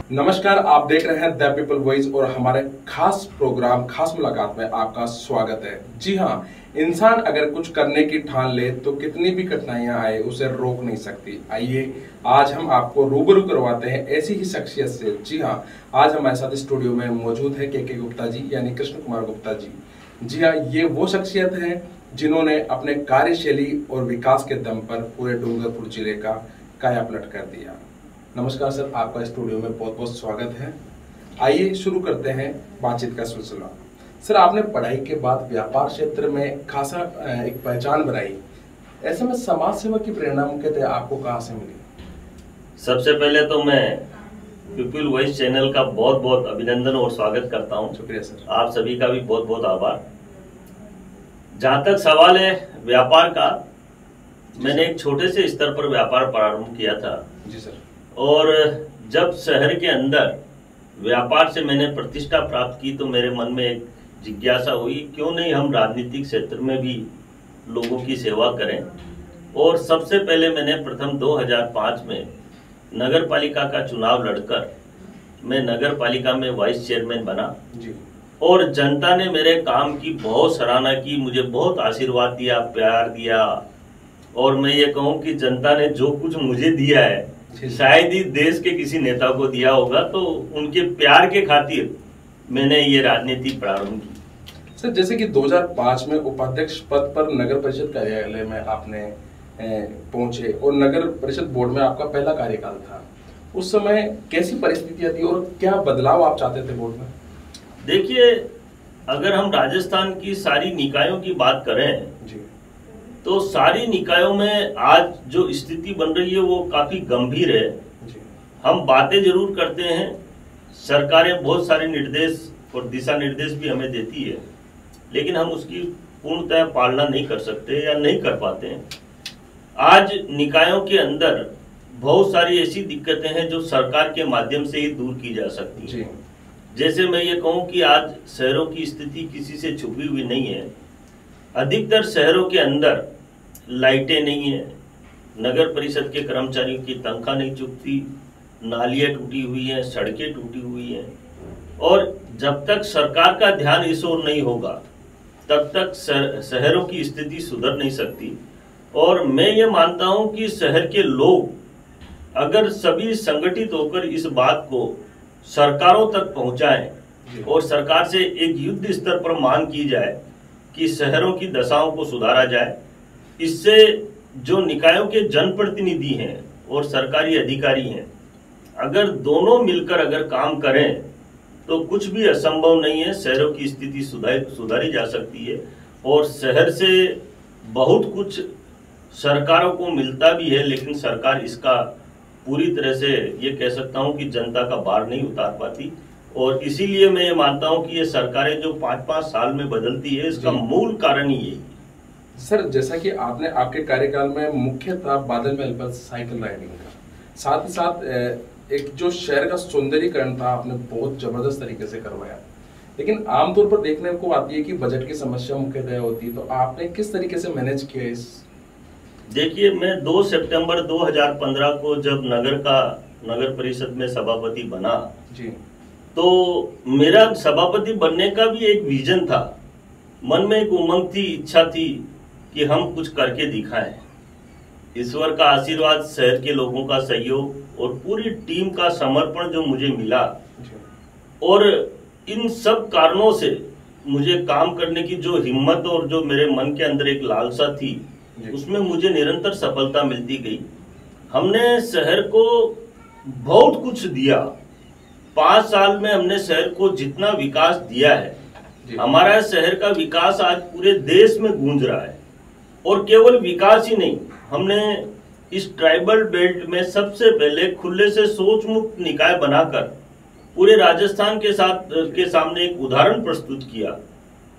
नमस्कार, आप देख रहे हैं द पीपल वॉइस और हमारे खास प्रोग्राम खास मुलाकात में आपका स्वागत है। जी हाँ, इंसान अगर कुछ करने की ठान ले तो कितनी भी कठिनाइयां आए उसे रोक नहीं सकती। आइए आज हम आपको रूबरू करवाते हैं ऐसी ही शख्सियत से। जी हाँ, आज हमारे साथ स्टूडियो में मौजूद है के गुप्ता जी यानी कृष्ण कुमार गुप्ता जी। जी हाँ, ये वो शख्सियत है जिन्होंने अपने कार्यशैली और विकास के दम पर पूरे डूंगरपुर जिले का कायापलट कर दिया। नमस्कार सर, आपका स्टूडियो में बहुत बहुत स्वागत है। आइए शुरू करते हैं बातचीत का सिलसिला। सर, आपने पढ़ाई के बाद व्यापार क्षेत्र में खासा एक पहचान बनाई। ऐसे में समाज सेवा की प्रेरणा मुख्यतः आपको कहाँ से मिली? सबसे पहले तो मैं पीपल वॉइस चैनल का बहुत बहुत अभिनंदन और स्वागत करता हूं। शुक्रिया सर। आप सभी का भी बहुत बहुत आभार। जहां तक सवाल है व्यापार का, मैंने एक छोटे से स्तर पर व्यापार प्रारंभ किया था। जी सर। और जब शहर के अंदर व्यापार से मैंने प्रतिष्ठा प्राप्त की तो मेरे मन में एक जिज्ञासा हुई, क्यों नहीं हम राजनीतिक क्षेत्र में भी लोगों की सेवा करें। और सबसे पहले मैंने प्रथम 2005 में नगर पालिका का चुनाव लड़कर मैं नगर पालिका में वाइस चेयरमैन बना जी। और जनता ने मेरे काम की बहुत सराहना की, मुझे बहुत आशीर्वाद दिया, प्यार दिया। और मैं ये कहूँ कि जनता ने जो कुछ मुझे दिया है शायद ही देश के किसी नेता को दिया होगा, तो उनके प्यार के खातिर मैंने ये राजनीति प्रारंभ की। सर, जैसे कि 2005 में उपाध्यक्ष पद पर नगर परिषद कार्यालय में आपने पहुंचे और नगर परिषद बोर्ड में आपका पहला कार्यकाल था। उस समय कैसी परिस्थितियां थी और क्या बदलाव आप चाहते थे बोर्ड में? देखिए, अगर हम राजस्थान की सारी निकायों की बात करें जी, तो सारी निकायों में आज जो स्थिति बन रही है वो काफी गंभीर है। जी। हम बातें जरूर करते हैं, सरकारें बहुत सारे निर्देश और दिशा निर्देश भी हमें देती है, लेकिन हम उसकी पूर्णतः पालना नहीं कर सकते या नहीं कर पाते हैं। आज निकायों के अंदर बहुत सारी ऐसी दिक्कतें हैं जो सरकार के माध्यम से ही दूर की जा सकती है। जैसे मैं ये कहूँ कि आज शहरों की स्थिति किसी से छुपी हुई नहीं है। अधिकतर शहरों के अंदर लाइटें नहीं है, नगर परिषद के कर्मचारियों की तनख्वाह नहीं चुकती, नालियां टूटी हुई हैं, सड़कें टूटी हुई हैं। और जब तक सरकार का ध्यान इस ओर नहीं होगा तब तक शहरों की स्थिति सुधर नहीं सकती। और मैं ये मानता हूं कि शहर के लोग अगर सभी संगठित होकर इस बात को सरकारों तक पहुंचाएं और सरकार से एक युद्ध स्तर पर मांग की जाए कि शहरों की दशाओं को सुधारा जाए, इससे जो निकायों के जनप्रतिनिधि हैं और सरकारी अधिकारी हैं, अगर दोनों मिलकर अगर काम करें तो कुछ भी असंभव नहीं है। शहरों की स्थिति सुधारी जा सकती है और शहर से बहुत कुछ सरकारों को मिलता भी है, लेकिन सरकार इसका पूरी तरह से ये कह सकता हूं कि जनता का भार नहीं उतार पाती। और इसीलिए मैं ये मानता हूं कि ये सरकारें जो 5-5 साल में बदलती है, इसका मूल कारण ही यही। सर, जैसा कि आपने आपके कार्यकाल में मुख्य था बादल महल पर साइकिल राइडिंग का, साथ ही साथ एक जो शहर का सौंदर्यीकरण था आपने बहुत जबरदस्त तरीके से करवाया। लेकिन आमतौर पर देखने को आती है कि बजट की समस्या मुख्यतः होती है, तो आपने किस तरीके से मैनेज किया इस? देखिए, मैं 2 सितंबर 2015 को जब नगर परिषद में सभापति बना जी, तो मेरा सभापति बनने का भी एक विजन था। मन में एक उमंग थी, इच्छा थी कि हम कुछ करके दिखाएं। ईश्वर का आशीर्वाद, शहर के लोगों का सहयोग और पूरी टीम का समर्पण जो मुझे मिला, और इन सब कारणों से मुझे काम करने की जो हिम्मत और जो मेरे मन के अंदर एक लालसा थी, उसमें मुझे निरंतर सफलता मिलती गई। हमने शहर को बहुत कुछ दिया। 5 साल में हमने शहर को जितना विकास दिया है, हमारा शहर का विकास आज पूरे देश में गूंज रहा है। और केवल विकास ही नहीं, हमने इस ट्राइबल बेल्ट में सबसे पहले खुले से शौच मुक्त निकाय बनाकर पूरे राजस्थान के सामने एक उदाहरण प्रस्तुत किया।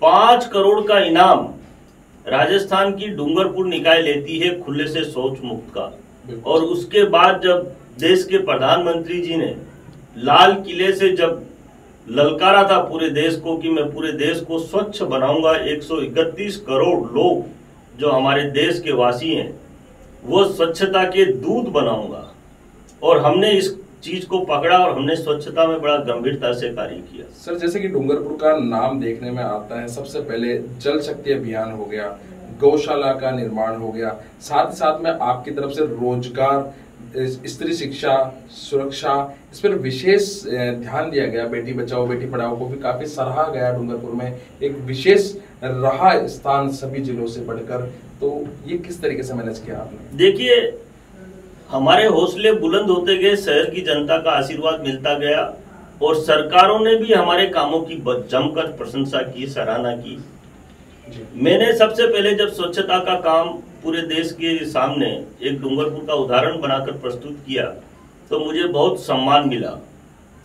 5 करोड़ का इनाम राजस्थान की डूंगरपुर निकाय लेती है खुले से शौच मुक्त का। और उसके बाद जब देश के प्रधानमंत्री जी ने लाल किले से जब ललकारा था पूरे देश को कि मैं पूरे देश को स्वच्छ बनाऊंगा, 131 करोड़ लोग जो हमारे देश के वासी हैं वो स्वच्छता के दूत बनाऊंगा, और हमने इस चीज को पकड़ा और हमने स्वच्छता में बड़ा गंभीरता से कार्य किया। सर, जैसे कि डूंगरपुर का नाम देखने में आता है, सबसे पहले जल शक्ति अभियान हो गया, गौशाला का निर्माण हो गया, साथ ही साथ में आपकी तरफ से रोजगार, स्त्री शिक्षा, सुरक्षा, इस पर विशेष ध्यान दिया गया। बेटी बचाओ बेटी पढ़ाओ को भी काफी सराहा गया। डूंगरपुर में एक विशेष रहा स्थान सभी जिलों से बढ़कर। तो ये किस तरीके से मैनेज किया आपने? देखिए, हमारे हौसले बुलंद होते गए, शहर की जनता का आशीर्वाद मिलता गया और सरकारों ने भी हमारे कामों की जमकर प्रशंसा की, सराहना की। मैंने सबसे पहले जब स्वच्छता का काम पूरे देश के सामने एक डूंगरपुर का उदाहरण बनाकर प्रस्तुत किया तो मुझे बहुत सम्मान मिला।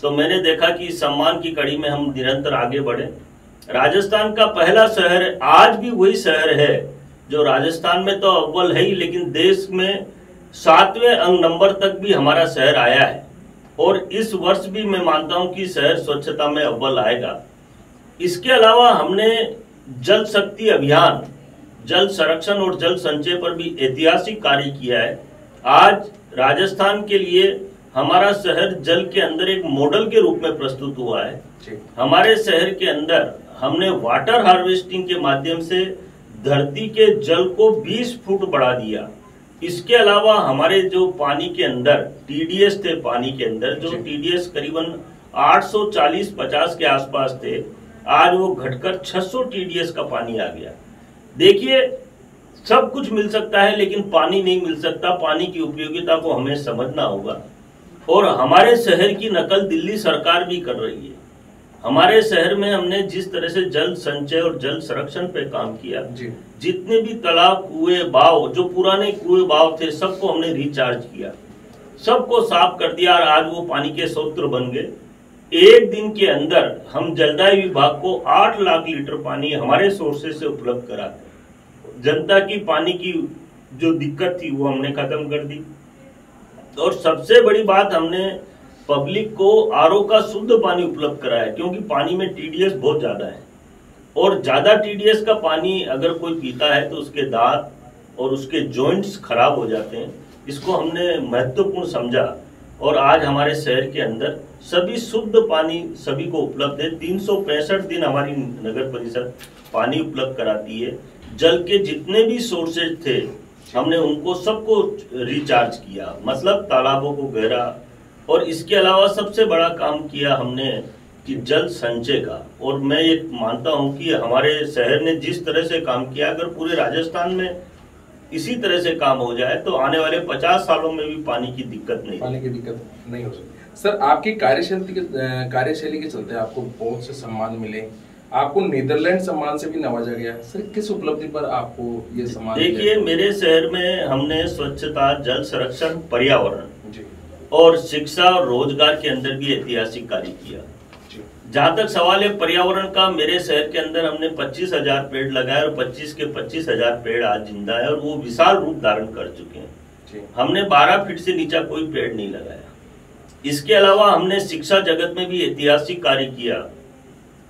तो मैंने देखा कि इस सम्मान की कड़ी में हम निरंतर आगे बढ़े। राजस्थान का पहला शहर आज भी वही शहर है जो राजस्थान में तो अव्वल है ही, लेकिन देश में 7वें अंक नंबर तक भी हमारा शहर आया है और इस वर्ष भी मैं मानता हूं कि शहर स्वच्छता में अव्वल आएगा। इसके अलावा हमने जल शक्ति अभियान, जल संरक्षण और जल संचय पर भी ऐतिहासिक कार्य किया है। आज राजस्थान के लिए हमारा शहर जल के अंदर एक मॉडल के रूप में प्रस्तुत हुआ है। हमारे शहर के अंदर हमने वाटर हार्वेस्टिंग के माध्यम से धरती के जल को 20 फुट बढ़ा दिया। इसके अलावा हमारे जो पानी के अंदर टीडीएस थे, पानी के अंदर जो टीडीएस करीबन 840-50 के आसपास थे, आज वो घटकर 600 टीडीएस का पानी आ गया। देखिए, सब कुछ मिल सकता है लेकिन पानी नहीं मिल सकता। पानी की उपयोगिता को हमें समझना होगा और हमारे शहर की नकल दिल्ली सरकार भी कर रही है। हमारे शहर में हमने जिस तरह से जल संचय और जल संरक्षण पे काम किया, जितने भी तालाब, कुएं, बाव, जो पुराने कुएं बाव थे, सबको हमने रिचार्ज किया, सबको साफ कर दिया और आज वो पानी के स्रोत बन गए। एक दिन के अंदर हम जलदाय विभाग को 8 लाख लीटर पानी हमारे सोर्सेज से उपलब्ध कराते। जनता की पानी की जो दिक्कत थी वो हमने खत्म कर दी और सबसे बड़ी बात, हमने पब्लिक को आरओ का शुद्ध पानी उपलब्ध कराया, क्योंकि पानी में टीडीएस बहुत ज्यादा है और ज्यादा टीडीएस का पानी अगर कोई पीता है तो उसके दांत और उसके जॉइंट्स खराब हो जाते हैं। इसको हमने महत्वपूर्ण समझा और आज हमारे शहर के अंदर सभी शुद्ध पानी सभी को उपलब्ध है। 365 दिन हमारी नगर परिषद पानी उपलब्ध कराती है। जल के जितने भी सोर्सेज थे हमने उनको सबको रिचार्ज किया, मतलब तालाबों को गहरा। और इसके अलावा सबसे बड़ा काम किया हमने कि जल संचय का। और मैं ये मानता हूं कि हमारे शहर ने जिस तरह से काम किया, अगर पूरे राजस्थान में इसी तरह से काम हो जाए तो आने वाले 50 सालों में भी पानी की दिक्कत नहीं हो सकती। सर, आपकी कार्यशैली के चलते आपको बहुत से सम्मान मिले। आपको नीदरलैंड सम्मान से भी नवाजा गया। सर, किस उपलब्धि पर आपको ये सम्मान? देखिए, मेरे शहर में हमने स्वच्छता, जल संरक्षण, पर्यावरण और शिक्षा और रोजगार के अंदर भी ऐतिहासिक कार्य किया। जहां तक सवाल है पर्यावरण का, मेरे शहर के अंदर हमने 25,000 पेड़ लगाए और 25 के 25,000 पेड़ आज जिंदा है और वो विशाल रूप धारण कर चुके हैं। हमने 12 फीट से नीचे कोई पेड़ नहीं लगाया। इसके अलावा हमने शिक्षा जगत में भी ऐतिहासिक कार्य किया।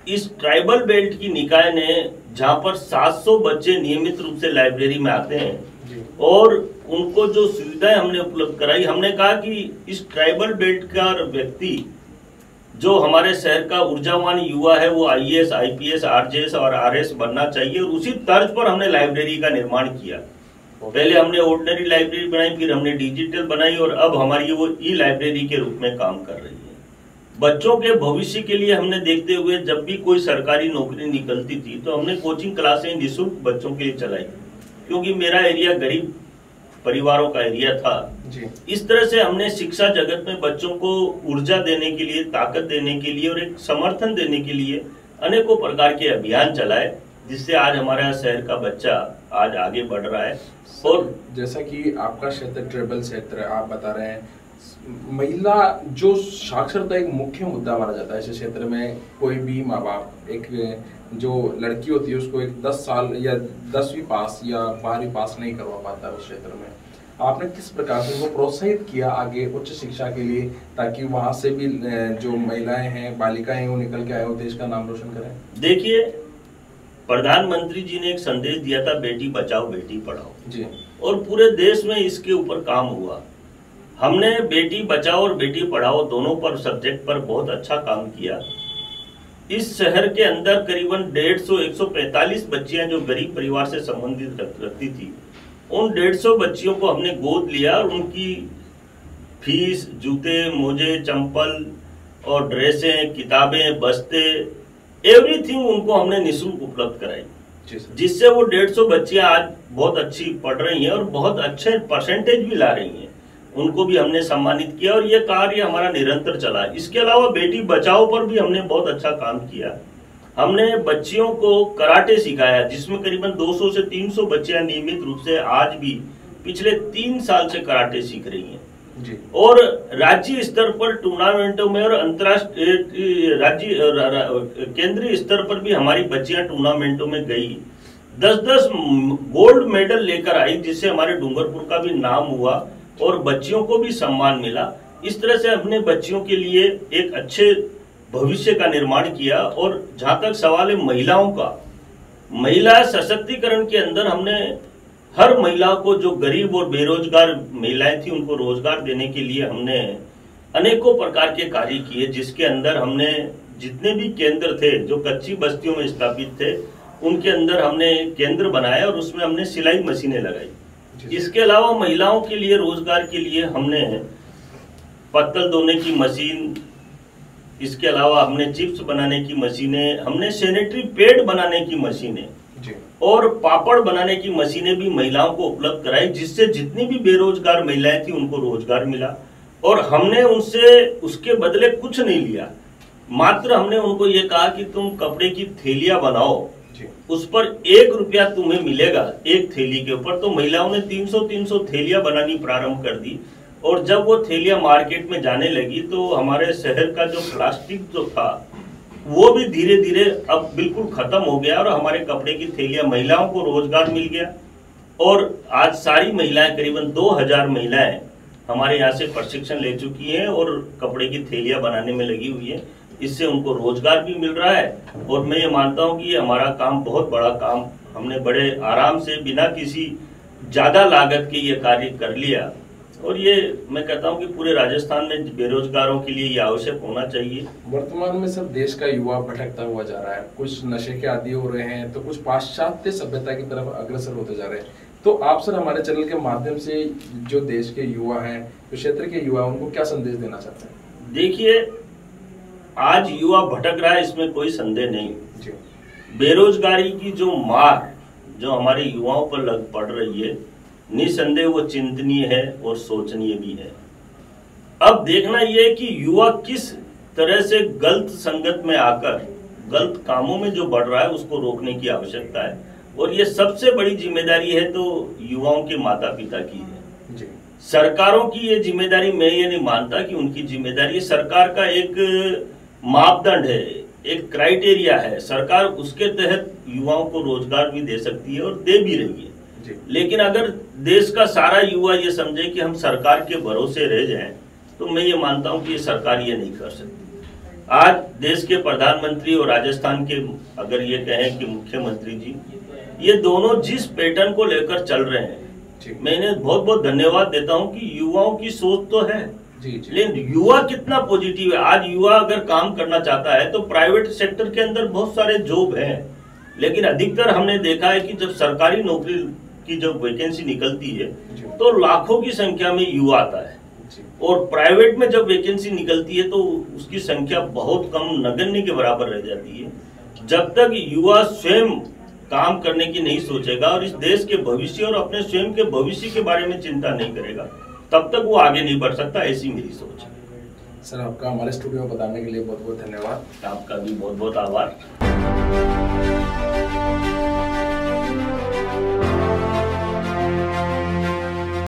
इस ट्राइबल बेल्ट की निकाय ने, जहां पर 700 बच्चे नियमित रूप से लाइब्रेरी में आते हैं और उनको जो सुविधाएं हमने उपलब्ध कराई, हमने कहा कि इस ट्राइबल बेल्ट का व्यक्ति जो हमारे शहर का ऊर्जावान युवा है वो आईएएस, आईपीएस, आरजेएस और आरएस बनना चाहिए। और उसी तर्ज पर हमने लाइब्रेरी का निर्माण किया। पहले हमने ऑर्डिनरी लाइब्रेरी बनाई, फिर हमने डिजिटल बनाई और अब हमारी वो ई लाइब्रेरी के रूप में काम कर रही है। बच्चों के भविष्य के लिए हमने देखते हुए जब भी कोई सरकारी नौकरी निकलती थी तो हमने कोचिंग क्लासें निःशुल्क बच्चों के लिए चलाई, क्योंकि मेरा एरिया गरीब परिवारों का एरिया था जी। इस तरह से हमने शिक्षा जगत में बच्चों को ऊर्जा देने के लिए, ताकत देने के लिए और एक समर्थन देने के लिए अनेकों प्रकार के अभियान चलाए, जिससे आज हमारा शहर का बच्चा आज आगे बढ़ रहा है। और जैसा कि आपका क्षेत्र ट्राइबल क्षेत्र है, आप बता रहे हैं, महिला जो साक्षरता एक मुख्य मुद्दा माना जाता है इस क्षेत्र में। कोई भी माँ बाप एक जो लड़की होती है उसको एक 10 साल या 10वीं पास या 12वीं पास नहीं करवा पाता उस क्षेत्र में। आपने किस प्रकार से उनको प्रोत्साहित किया आगे उच्च शिक्षा के लिए, ताकि वहां से भी जो महिलाएं हैं, बालिकाएं हैं, वो निकल के आए हो, देश का नाम रोशन करें? देखिए, प्रधानमंत्री जी ने एक संदेश दिया था, बेटी बचाओ बेटी पढ़ाओ जी, और पूरे देश में इसके ऊपर काम हुआ। हमने बेटी बचाओ और बेटी पढ़ाओ दोनों पर सब्जेक्ट पर बहुत अच्छा काम किया। इस शहर के अंदर करीबन 150-145 बच्चियां जो गरीब परिवार से संबंधित रखती थी, उन 150 बच्चियों को हमने गोद लिया और उनकी फीस, जूते, मोजे, चंपल और ड्रेसें, किताबें, बस्ते, एवरीथिंग उनको हमने निःशुल्क उपलब्ध कराई, जिससे वो 150 बच्चियां आज बहुत अच्छी पढ़ रही हैं और बहुत अच्छे परसेंटेज भी ला रही हैं। उनको भी हमने सम्मानित किया और ये कार्य हमारा निरंतर चला। इसके अलावा बेटी बचाओ पर भी हमने बहुत अच्छा काम किया। हमने बच्चियों को कराटे सिखाया, जिसमें करीबन 200 से 300 बच्चियां नियमित रूप से आज भी पिछले 3 साल से कराटे सीख रही हैं जी। और राज्य स्तर पर टूर्नामेंटों में और अंतर्राष्ट्रीय राज्य केंद्रीय स्तर पर भी हमारी बच्चियां टूर्नामेंटों में गई, 10-10 गोल्ड मेडल लेकर आई, जिससे हमारे डूंगरपुर का भी नाम हुआ और बच्चियों को भी सम्मान मिला। इस तरह से हमने बच्चियों के लिए एक अच्छे भविष्य का निर्माण किया। और जहां तक सवाल है महिलाओं का, महिला सशक्तिकरण के अंदर हमने हर महिला को, जो गरीब और बेरोजगार महिलाएं थी, उनको रोजगार देने के लिए हमने अनेकों प्रकार के कार्य किए, जिसके अंदर हमने जितने भी केंद्र थे जो कच्ची बस्तियों में स्थापित थे, उनके अंदर हमने केंद्र बनाया और उसमें हमने सिलाई मशीनें लगाई। इसके अलावा महिलाओं के लिए रोजगार के लिए हमने पत्तल धोने की मशीन, इसके अलावा हमने चिप्स बनाने की मशीनें, हमने सैनिटरी पैड बनाने की मशीनें और पापड़ बनाने की मशीनें भी महिलाओं को उपलब्ध कराई, जिससे जितनी भी बेरोजगार महिलाएं थी उनको रोजगार मिला। और हमने उनसे उसके बदले कुछ नहीं लिया, मात्र हमने उनको ये कहा कि तुम कपड़े की थैलियां बनाओ, उस पर 1 रुपया तुम्हें मिलेगा एक थैली के ऊपर। तो महिलाओं ने 300 थैलियां बनानी प्रारंभ कर दी। और जब वो थैलियां मार्केट में जाने लगी तो हमारे शहर का जो प्लास्टिक जो था वो भी धीरे धीरे अब बिल्कुल खत्म हो गया और हमारे कपड़े की थैलियां, महिलाओं को रोजगार मिल गया। और आज सारी महिलाएं, करीबन 2000 महिलाएं हमारे यहाँ से प्रशिक्षण ले चुकी हैं और कपड़े की थैलियां बनाने में लगी हुई है। इससे उनको रोजगार भी मिल रहा है और मैं ये मानता हूँ कि हमारा काम बहुत बड़ा काम, हमने बड़े आराम से बिना किसी ज्यादा लागत के ये कार्य कर लिया। और ये मैं कहता हूँ कि पूरे राजस्थान में बेरोजगारों के लिए ये आवश्यक होना चाहिए। वर्तमान में सब देश का युवा भटकता हुआ जा रहा है, कुछ नशे के आदी हो रहे हैं तो कुछ पाश्चात्य सभ्यता की तरफ अग्रसर होते जा रहे हैं। तो आप सर हमारे चैनल के माध्यम से जो देश के युवा हैं, जो क्षेत्र के युवा, उनको क्या संदेश देना चाहते हैं? देखिए, आज युवा भटक रहा है, इसमें कोई संदेह नहीं। बेरोजगारी की जो मार जो हमारे युवाओं पर लग पड़ रही है, निसंदेह वो चिंतनीय है और सोचनीय भी है। अब देखना यह है कि युवा किस तरह से गलत संगत में आकर गलत कामों में जो बढ़ रहा है उसको रोकने की आवश्यकता है। और ये सबसे बड़ी जिम्मेदारी है तो युवाओं के माता पिता की है। सरकारों की ये जिम्मेदारी मैं ये नहीं मानता कि उनकी जिम्मेदारी, सरकार का एक मापदंड है, एक क्राइटेरिया है, सरकार उसके तहत युवाओं को रोजगार भी दे सकती है और दे भी रही है। लेकिन अगर देश का सारा युवा ये समझे कि हम सरकार के भरोसे रह जाएं, तो मैं ये मानता हूं कि ये सरकार ये नहीं कर सकती। आज देश के प्रधानमंत्री और राजस्थान के अगर ये कहें कि मुख्यमंत्री जी, ये दोनों जिस पैटर्न को लेकर चल रहे हैं, मैं इन्हें बहुत बहुत धन्यवाद देता हूं कि युवाओं की सोच तो है, लेकिन युवा कितना पॉजिटिव है। आज युवा अगर काम करना चाहता है तो प्राइवेट सेक्टर के अंदर बहुत सारे जॉब हैं, लेकिन अधिकतर हमने देखा है कि जब सरकारी नौकरी की जब वैकेंसी निकलती है तो लाखों की संख्या में युवा आता है, और प्राइवेट में जब वैकेंसी निकलती है तो उसकी संख्या बहुत कम, नगण्य के बराबर रह जाती है। जब तक युवा स्वयं काम करने की नहीं सोचेगा और इस देश के भविष्य और अपने स्वयं के भविष्य के बारे में चिंता नहीं करेगा, तब तक वो आगे नहीं बढ़ सकता, ऐसी मेरी सोच है। सर, आपका हमारे स्टूडियो में बताने के लिए बहुत बहुत धन्यवाद। आपका भी बहुत बहुत आभार।